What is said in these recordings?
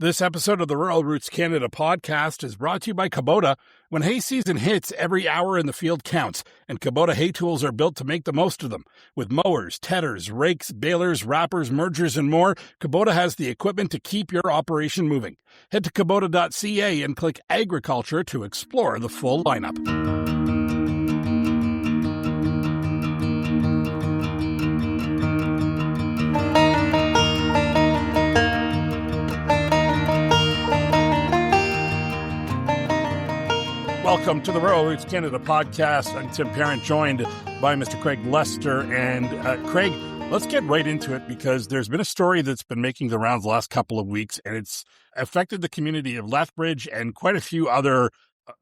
This episode of the Rural Roots Canada podcast is brought to you by Kubota. When hay season hits, every hour in the field counts, and Kubota hay tools are built to make the most of them. With mowers, tedders, rakes, balers, wrappers, mergers, and more, Kubota has the equipment to keep your operation moving. Head to Kubota.ca and click Agriculture to explore the full lineup. Welcome to the Rural Roots Canada podcast. I'm Tim Parent, joined by Mr. Craig Lester. And Craig, let's get right into it because there's been a story that's been making the rounds the last couple of weeks, and it's affected the community of Lethbridge and quite a few other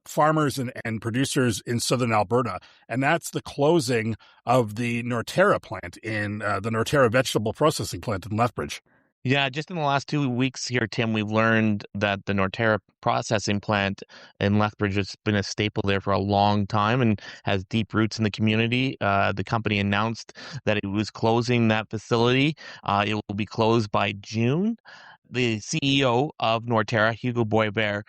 farmers and producers in southern Alberta. And that's the closing of the Nortera plant in the Nortera vegetable processing plant in Lethbridge. Yeah, just in the last 2 weeks here, Tim, we've learned that the Nortera processing plant in Lethbridge has been a staple there for a long time and has deep roots in the community. The company announced that it was closing that facility. It will be closed by June. The CEO of Nortera, Hugo Boisvert,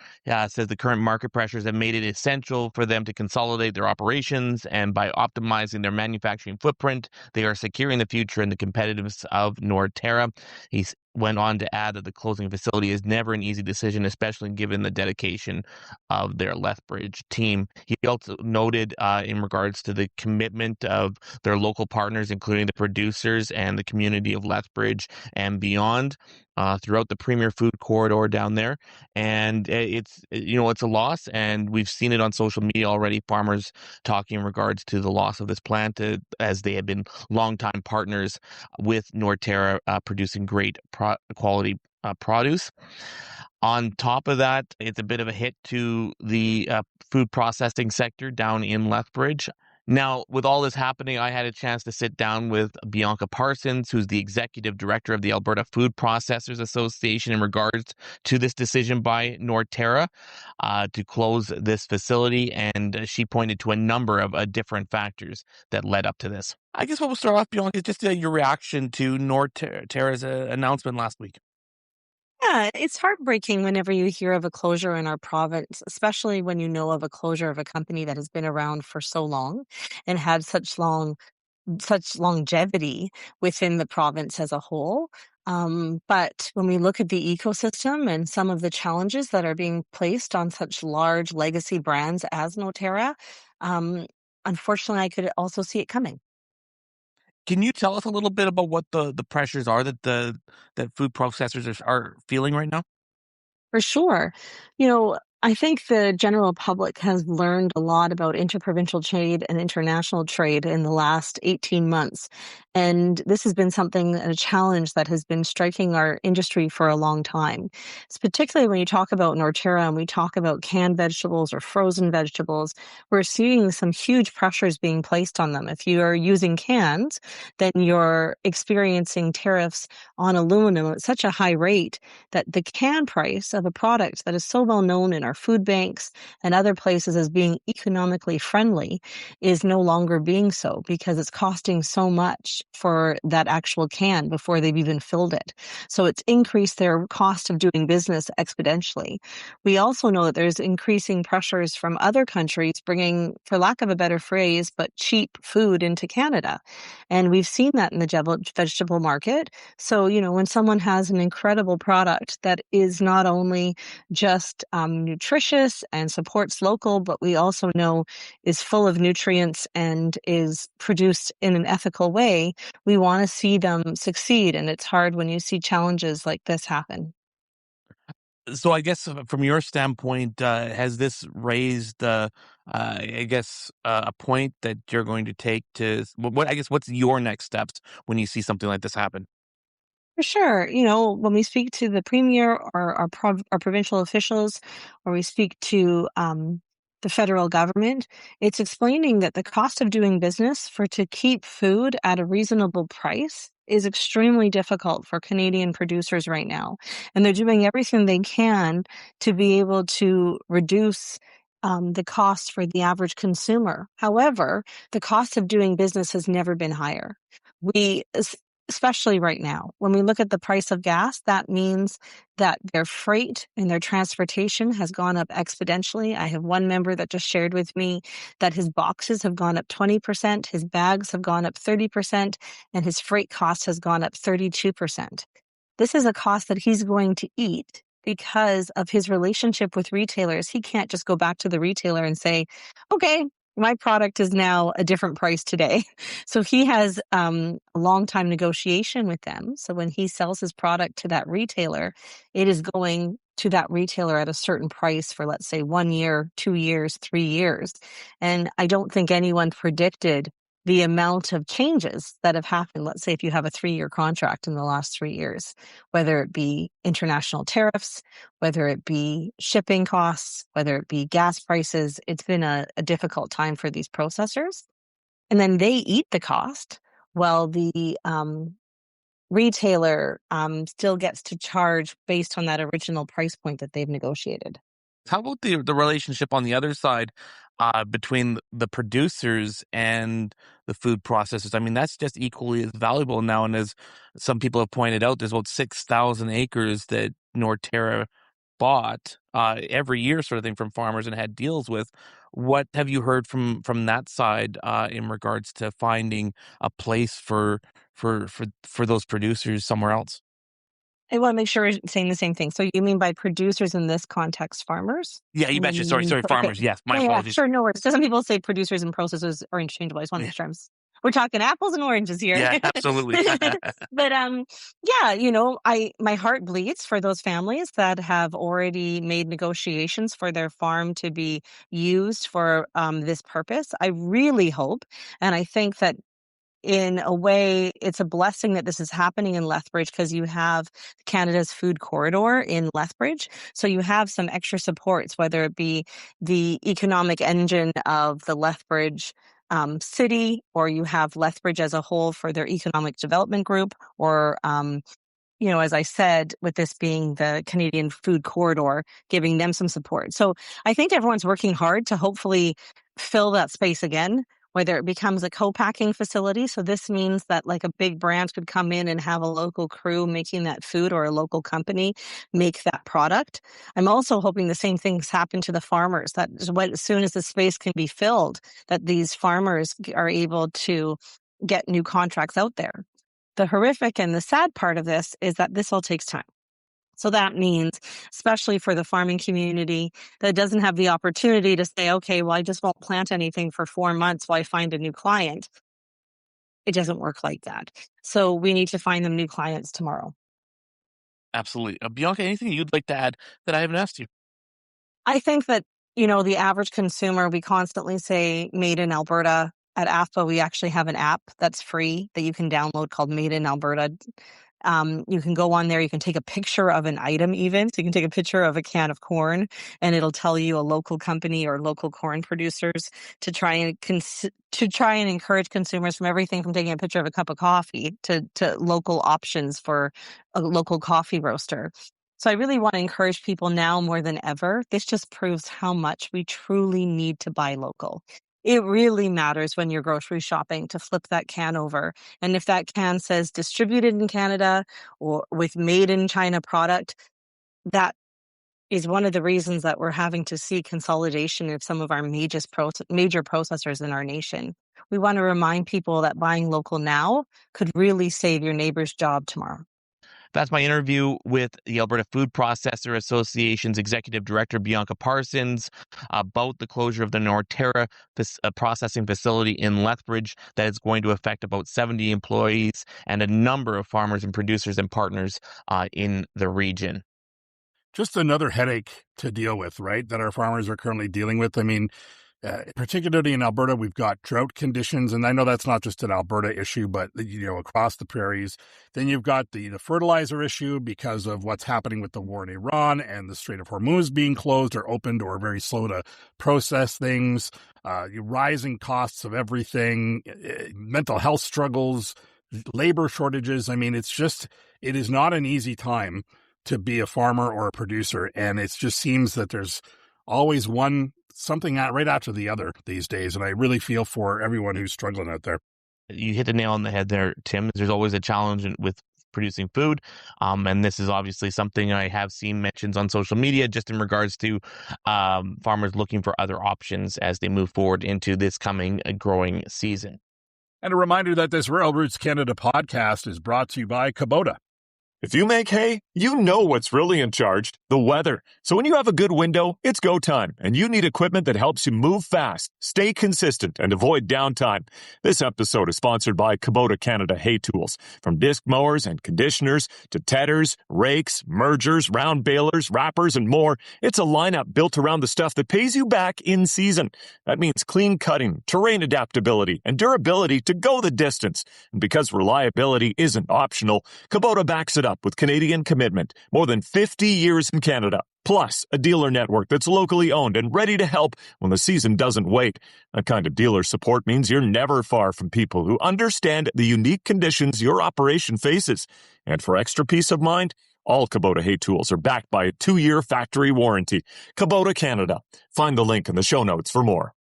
says the current market pressures have made it essential for them to consolidate their operations, and by optimizing their manufacturing footprint, they are securing the future and the competitiveness of Nortera. He went on to add that the closing facility is never an easy decision, especially given the dedication of their Lethbridge team. He also noted in regards to the commitment of their local partners, including the producers and the community of Lethbridge and beyond, throughout the premier food corridor down there. And it's a loss, and we've seen it on social media already, farmers talking in regards to the loss of this plant as they have been longtime partners with Nortera, producing great quality produce. On top of that, it's a bit of a hit to the food processing sector down in Lethbridge. Now, with all this happening, I had a chance to sit down with Bianca Parsons, who's the executive director of the Alberta Food Processors Association, in regards to this decision by Nortera to close this facility. And she pointed to a number of different factors that led up to this. I guess what we'll start off, Bianca, is just your reaction to Nortera's announcement last week. Yeah, it's heartbreaking whenever you hear of a closure in our province, especially when you know of a closure of a company that has been around for so long and had such longevity within the province as a whole. But when we look at the ecosystem and some of the challenges that are being placed on such large legacy brands as Nortera, unfortunately, I could also see it coming. Can you tell us a little bit about what the pressures are that food processors are feeling right now? For sure. I think the general public has learned a lot about interprovincial trade and international trade in the last 18 months. And this has been a challenge that has been striking our industry for a long time. It's particularly when you talk about Nortera and we talk about canned vegetables or frozen vegetables, we're seeing some huge pressures being placed on them. If you are using cans, then you're experiencing tariffs on aluminum at such a high rate that the can price of a product that is so well known in our food banks and other places as being economically friendly is no longer being so, because it's costing so much for that actual can before they've even filled it. So it's increased their cost of doing business exponentially. We also know that there's increasing pressures from other countries bringing, for lack of a better phrase, but cheap food into Canada. And we've seen that in the vegetable market. So, when someone has an incredible product that is not only just nutritious and supports local, but we also know is full of nutrients and is produced in an ethical way, we want to see them succeed. And it's hard when you see challenges like this happen. So I guess from your standpoint, has this raised, a point that you're going to take to what's your next steps when you see something like this happen? For sure. When we speak to the premier or our provincial officials, or we speak to the federal government, it's explaining that the cost of doing business to keep food at a reasonable price is extremely difficult for Canadian producers right now. And they're doing everything they can to be able to reduce the cost for the average consumer. However, the cost of doing business has never been higher. We especially right now. When we look at the price of gas, that means that their freight and their transportation has gone up exponentially. I have one member that just shared with me that his boxes have gone up 20%, his bags have gone up 30%, and his freight cost has gone up 32%. This is a cost that he's going to eat because of his relationship with retailers. He can't just go back to the retailer and say, okay, my product is now a different price today. So he has a long time negotiation with them. So when he sells his product to that retailer, it is going to that retailer at a certain price for, let's say, 1 year, 2 years, 3 years. And I don't think anyone predicted the amount of changes that have happened. Let's say if you have a 3-year contract in the last 3 years, whether it be international tariffs, whether it be shipping costs, whether it be gas prices, it's been a difficult time for these processors. And then they eat the cost while the retailer still gets to charge based on that original price point that they've negotiated. How about the relationship on the other side between the producers and the food processors? I mean, that's just equally as valuable now. And as some people have pointed out, there's about 6,000 acres that Nortera bought every year, sort of thing, from farmers and had deals with. What have you heard from that side in regards to finding a place for those producers somewhere else? I want to make sure we're saying the same thing. So you mean by producers in this context, farmers? Yeah, you And then betcha. you Sorry, mean, okay. farmers. Yes, my Yeah, apologies. sure, no worries. So some people say producers and processors are interchangeable. I just want to make sure we're talking apples and oranges here. Yeah, absolutely. But yeah, you know, my heart bleeds for those families that have already made negotiations for their farm to be used for this purpose. I really hope, and I think that in a way, it's a blessing that this is happening in Lethbridge because you have Canada's food corridor in Lethbridge. So you have some extra supports, whether it be the economic engine of the Lethbridge city, or you have Lethbridge as a whole for their economic development group, or you know, as I said, with this being the Canadian food corridor, giving them some support. So I think everyone's working hard to hopefully fill that space again, whether it becomes a co-packing facility. So this means that like a big brand could come in and have a local crew making that food, or a local company make that product. I'm also hoping the same things happen to the farmers, that as soon as the space can be filled, that these farmers are able to get new contracts out there. The horrific and the sad part of this is that this all takes time. So that means, especially for the farming community that doesn't have the opportunity to say, okay, well, I just won't plant anything for 4 months while I find a new client. It doesn't work like that. So we need to find them new clients tomorrow. Absolutely. Bianca, anything you'd like to add that I haven't asked you? I think that, you know, the average consumer, we constantly say made in Alberta. At AFPA, we actually have an app that's free that you can download called Made in Alberta. You can go on there, you can take a picture of an item even. So you can take a picture of a can of corn and it'll tell you a local company or local corn producers to try and encourage consumers from everything from taking a picture of a cup of coffee to local options for a local coffee roaster. So I really want to encourage people now more than ever. This just proves how much we truly need to buy local. It really matters when you're grocery shopping to flip that can over. And if that can says distributed in Canada or with made in China product, that is one of the reasons that we're having to see consolidation of some of our major processors in our nation. We want to remind people that buying local now could really save your neighbor's job tomorrow. That's my interview with the Alberta Food Processors Association's Executive Director, Bianca Parsons, about the closure of the Nortera processing facility in Lethbridge that is going to affect about 70 employees and a number of farmers and producers and partners in the region. Just another headache to deal with, right, that our farmers are currently dealing with. I mean, particularly in Alberta, we've got drought conditions, and I know that's not just an Alberta issue, but, you know, across the prairies. Then you've got the fertilizer issue because of what's happening with the war in Iran and the Strait of Hormuz being closed or opened or very slow to process things, rising costs of everything, mental health struggles, labor shortages. I mean, it is not an easy time to be a farmer or a producer, and it just seems that there's always something right after the other these days, and I really feel for everyone who's struggling out there. you hit the nail on the head there, Tim. There's always a challenge with producing food. And this is obviously something I have seen mentions on social media just in regards to farmers looking for other options as they move forward into this coming growing season. And a reminder that this Rural Roots Canada podcast is brought to you by Kubota. If you make hay, you know what's really in charge, the weather. So when you have a good window, it's go time, and you need equipment that helps you move fast, stay consistent, and avoid downtime. This episode is sponsored by Kubota Canada hay tools. From disc mowers and conditioners to tedders, rakes, mergers, round balers, wrappers, and more, it's a lineup built around the stuff that pays you back in season. That means clean cutting, terrain adaptability, and durability to go the distance. And because reliability isn't optional, Kubota backs it up with Canadian commitment. More than 50 years in Canada, plus a dealer network that's locally owned and ready to help when the season doesn't wait. That kind of dealer support means you're never far from people who understand the unique conditions your operation faces. And for extra peace of mind, all Kubota hay tools are backed by a 2-year factory warranty. Kubota Canada. Find the link in the show notes for more.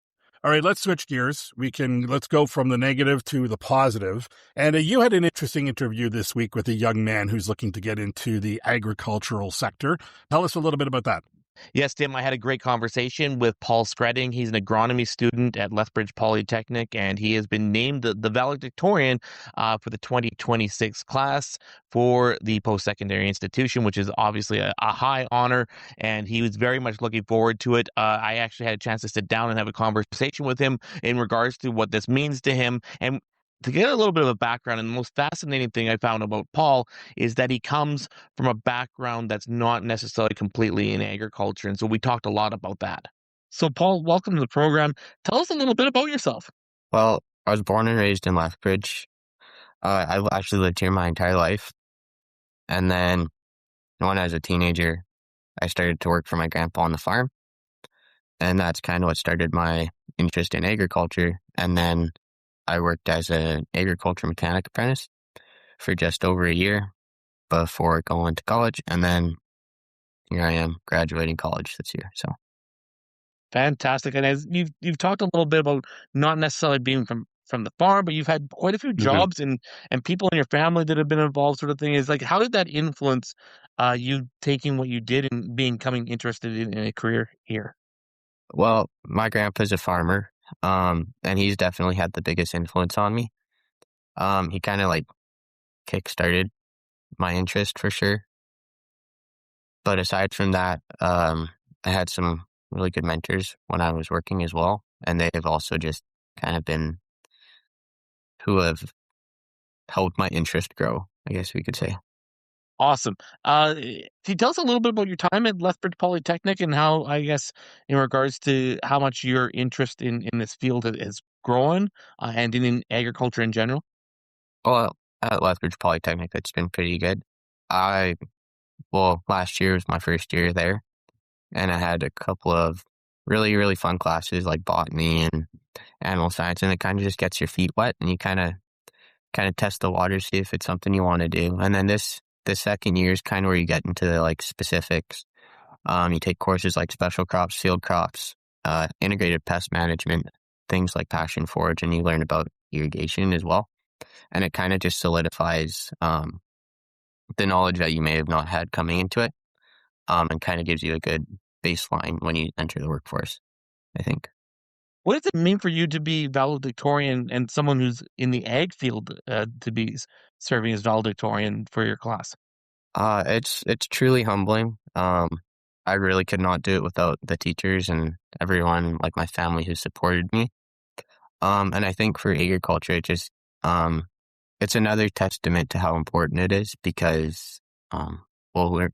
All right, let's switch gears. Let's go from the negative to the positive. And you had an interesting interview this week with a young man who's looking to get into the agricultural sector. Tell us a little bit about that. Yes, Tim, I had a great conversation with Paul Skretting. He's an agronomy student at Lethbridge Polytechnic, and he has been named the valedictorian for the 2026 class for the post-secondary institution, which is obviously a high honor, and he was very much looking forward to it. I actually had a chance to sit down and have a conversation with him in regards to what this means to him. And to get a little bit of a background, and the most fascinating thing I found about Paul is that he comes from a background that's not necessarily completely in agriculture. And so we talked a lot about that. So Paul, welcome to the program. Tell us a little bit about yourself. Well, I was born and raised in Lethbridge. I've actually lived here my entire life. And then when I was a teenager, I started to work for my grandpa on the farm. And that's kind of what started my interest in agriculture. And then I worked as an agriculture mechanic apprentice for just over a year before going to college. And then here I am graduating college this year. So fantastic. And as you've talked a little bit about not necessarily being from the farm, but you've had quite a few jobs and people in your family that have been involved, sort of thing. Is like, how did that influence you taking what you did and becoming interested in a career here? Well, my grandpa's a farmer. And he's definitely had the biggest influence on me. He kind of like kick-started my interest for sure. But aside from that, I had some really good mentors when I was working as well. And they have also just kind of been who have helped my interest grow, I guess we could say. Awesome. Can you tell us a little bit about your time at Lethbridge Polytechnic and how, I guess, in regards to how much your interest in this field has grown and in agriculture in general? Well, at Lethbridge Polytechnic, it's been pretty good. Last year was my first year there, and I had a couple of really, really fun classes like botany and animal science, and it kind of just gets your feet wet, and you kind of test the water, see if it's something you want to do. And then the second year is kind of where you get into the like specifics. You take courses like special crops, field crops, integrated pest management, things like passion forage, and you learn about irrigation as well. And it kind of just solidifies the knowledge that you may have not had coming into it, and kind of gives you a good baseline when you enter the workforce, I think. What does it mean for you to be valedictorian and someone who's in the ag field to be serving as valedictorian for your class? It's truly humbling. I really could not do it without the teachers and everyone, like my family, who supported me. And I think for agriculture, it just it's another testament to how important it is because we're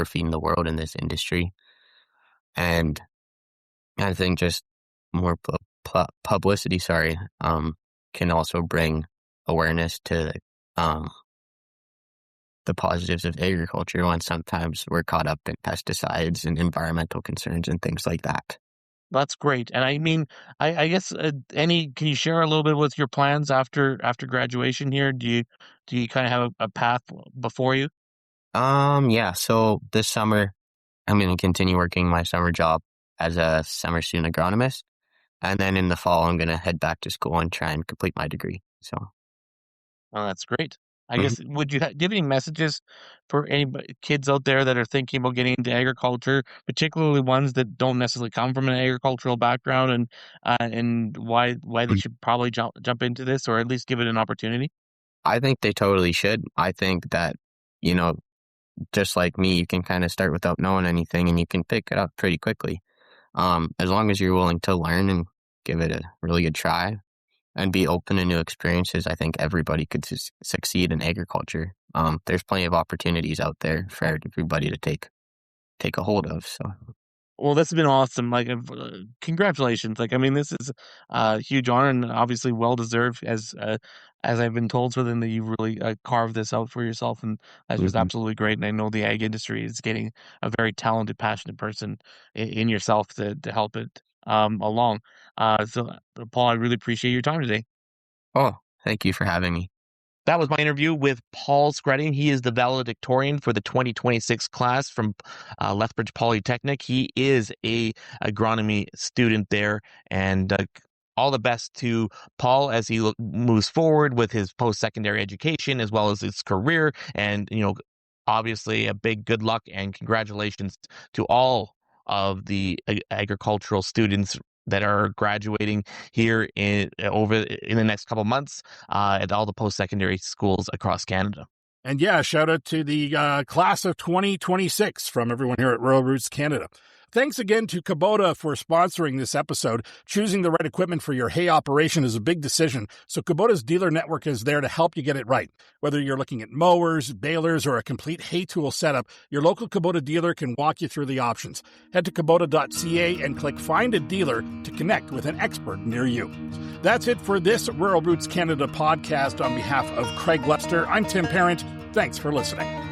feeding the world in this industry, and I think just more publicity, can also bring awareness to the positives of agriculture when sometimes we're caught up in pesticides and environmental concerns and things like that. That's great. And I mean, I guess can you share a little bit with your plans after graduation here? Do you kind of have a path before you? Yeah. So this summer, I'm going to continue working my summer job as a summer student agronomist. And then in the fall, I'm going to head back to school and try and complete my degree. So Oh, that's great. I mhm. guess, do you have any messages for any kids out there that are thinking about getting into agriculture, particularly ones that don't necessarily come from an agricultural background, and why they should probably jump into this, or at least give it an opportunity? I think they totally should. I think that, you know, just like me, you can kind of start without knowing anything and you can pick it up pretty quickly. As long as you're willing to learn and give it a really good try and be open to new experiences, I think everybody could succeed in agriculture. There's plenty of opportunities out there for everybody to take a hold of. So Well, this has been awesome. Like, congratulations. Like, I mean, this is a huge honor and obviously well deserved, as I've been told. So then that you really carved this out for yourself, and that's just mhm. absolutely great. And I know the ag industry is getting a very talented, passionate person in yourself to help it along. Paul, I really appreciate your time today. Oh, thank you for having me. That was my interview with Paul Skretting. He is the valedictorian for the 2026 class from Lethbridge Polytechnic. He is a agronomy student there, and all the best to Paul as he moves forward with his post-secondary education as well as his career. And, obviously a big good luck and congratulations to all of the agricultural students that are graduating here in the next couple months at all the post-secondary schools across Canada. And yeah, shout out to the class of 2026 from everyone here at Rural Roots Canada. Thanks again to Kubota for sponsoring this episode. Choosing the right equipment for your hay operation is a big decision, so Kubota's dealer network is there to help you get it right. Whether you're looking at mowers, balers, or a complete hay tool setup, your local Kubota dealer can walk you through the options. Head to kubota.ca and click Find a Dealer to connect with an expert near you. That's it for this Rural Roots Canada podcast. On behalf of Craig Lester, I'm Tim Parent. Thanks for listening.